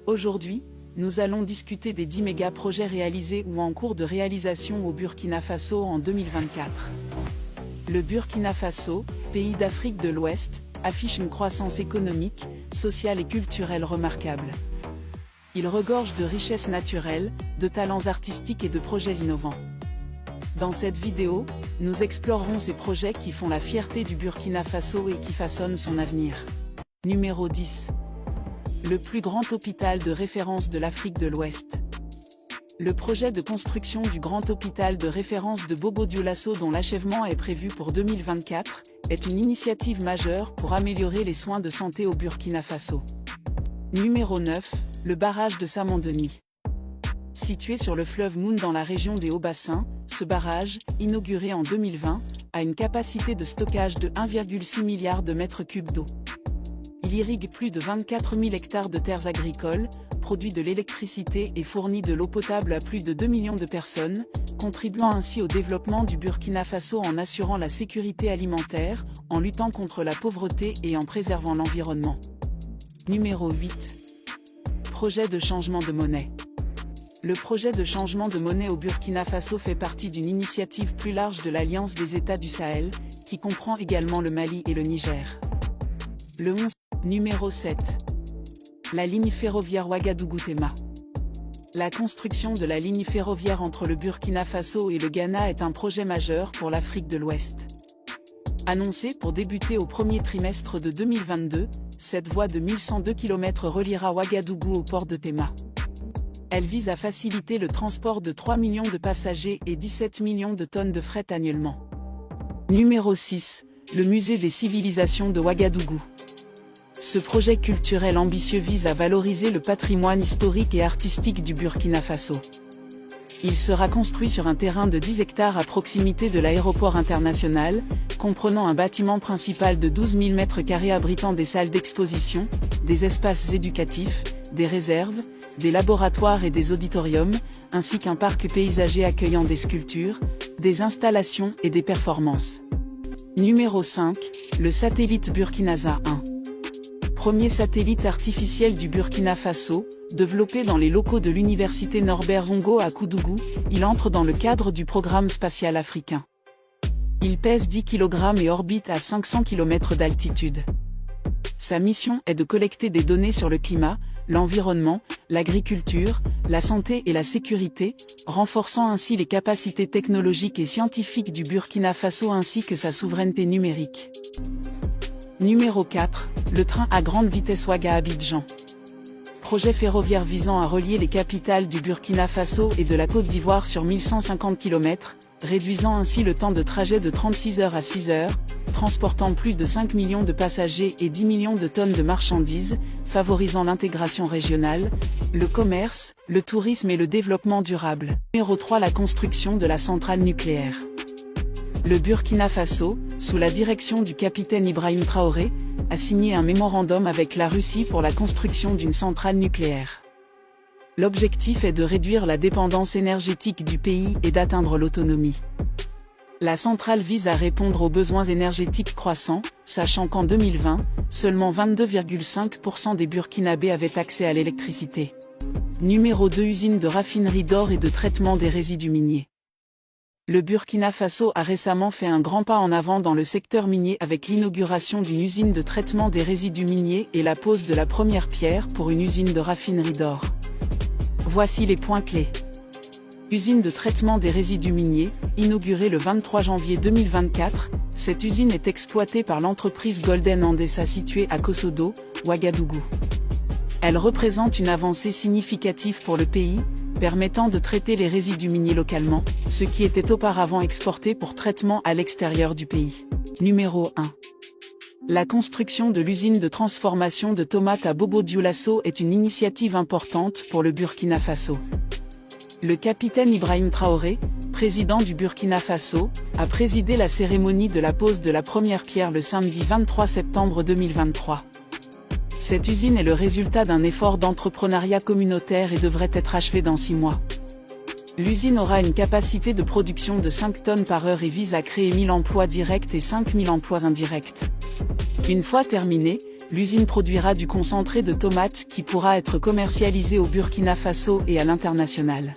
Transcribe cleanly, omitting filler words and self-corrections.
Aujourd'hui, nous allons discuter des 10 méga-projets réalisés ou en cours de réalisation au Burkina Faso en 2024. Le Burkina Faso, pays d'Afrique de l'Ouest, affiche une croissance économique, sociale et culturelle remarquable. Il regorge de richesses naturelles, de talents artistiques et de projets innovants. Dans cette vidéo, nous explorerons ces projets qui font la fierté du Burkina Faso et qui façonnent son avenir. Numéro 10. Le plus grand hôpital de référence de l'Afrique de l'Ouest. Le projet de construction du grand hôpital de référence de Bobo-Dioulasso, dont l'achèvement est prévu pour 2024, est une initiative majeure pour améliorer les soins de santé au Burkina Faso. Numéro 9. Le barrage de Samandeni. Situé sur le fleuve Moune dans la région des Hauts-Bassins, ce barrage, inauguré en 2020, a une capacité de stockage de 1,6 milliard de mètres cubes d'eau. Il irrigue plus de 24 000 hectares de terres agricoles, produit de l'électricité et fournit de l'eau potable à plus de 2 millions de personnes, contribuant ainsi au développement du Burkina Faso en assurant la sécurité alimentaire, en luttant contre la pauvreté et en préservant l'environnement. Numéro 8. Projet de changement de monnaie. Le projet de changement de monnaie au Burkina Faso fait partie d'une initiative plus large de l'Alliance des États du Sahel, qui comprend également le Mali et le Niger. Le 11. Numéro 7. La ligne ferroviaire Ouagadougou-Tema. La construction de la ligne ferroviaire entre le Burkina Faso et le Ghana est un projet majeur pour l'Afrique de l'Ouest. Annoncée pour débuter au premier trimestre de 2022, cette voie de 1102 km reliera Ouagadougou au port de Tema. Elle vise à faciliter le transport de 3 millions de passagers et 17 millions de tonnes de fret annuellement. Numéro 6. Le musée des civilisations de Ouagadougou. Ce projet culturel ambitieux vise à valoriser le patrimoine historique et artistique du Burkina Faso. Il sera construit sur un terrain de 10 hectares à proximité de l'aéroport international, comprenant un bâtiment principal de 12 000 m² abritant des salles d'exposition, des espaces éducatifs, des réserves, des laboratoires et des auditoriums, ainsi qu'un parc paysager accueillant des sculptures, des installations et des performances. Numéro 5. Le satellite Burkinasa 1. Premier satellite artificiel du Burkina Faso, développé dans les locaux de l'université Norbert Zongo à Koudougou, il entre dans le cadre du programme spatial africain. Il pèse 10 kg et orbite à 500 km d'altitude. Sa mission est de collecter des données sur le climat, l'environnement, l'agriculture, la santé et la sécurité, renforçant ainsi les capacités technologiques et scientifiques du Burkina Faso ainsi que sa souveraineté numérique. Numéro 4. Le train à grande vitesse Ouaga-Abidjan. Projet ferroviaire visant à relier les capitales du Burkina Faso et de la Côte d'Ivoire sur 1150 km, réduisant ainsi le temps de trajet de 36 heures à 6 heures, transportant plus de 5 millions de passagers et 10 millions de tonnes de marchandises, favorisant l'intégration régionale, le commerce, le tourisme et le développement durable. Numéro 3. La construction de la centrale nucléaire. Le Burkina Faso, sous la direction du capitaine Ibrahim Traoré, a signé un mémorandum avec la Russie pour la construction d'une centrale nucléaire. L'objectif est de réduire la dépendance énergétique du pays et d'atteindre l'autonomie. La centrale vise à répondre aux besoins énergétiques croissants, sachant qu'en 2020, seulement 22,5% des Burkinabés avaient accès à l'électricité. Numéro 2. Usine de raffinerie d'or et de traitement des résidus miniers. Le Burkina Faso a récemment fait un grand pas en avant dans le secteur minier avec l'inauguration d'une usine de traitement des résidus miniers et la pose de la première pierre pour une usine de raffinerie d'or. Voici les points clés. Usine de traitement des résidus miniers, inaugurée le 23 janvier 2024, cette usine est exploitée par l'entreprise Golden Andessa située à Kosodo, Ouagadougou. Elle représente une avancée significative pour le pays, permettant de traiter les résidus miniers localement, ce qui était auparavant exporté pour traitement à l'extérieur du pays. Numéro 1. La construction de l'usine de transformation de tomates à Bobo-Dioulasso est une initiative importante pour le Burkina Faso. Le capitaine Ibrahim Traoré, président du Burkina Faso, a présidé la cérémonie de la pose de la première pierre le samedi 23 septembre 2023. Cette usine est le résultat d'un effort d'entrepreneuriat communautaire et devrait être achevée dans 6 mois. L'usine aura une capacité de production de 5 tonnes par heure et vise à créer 1000 emplois directs et 5000 emplois indirects. Une fois terminée, l'usine produira du concentré de tomates qui pourra être commercialisé au Burkina Faso et à l'international.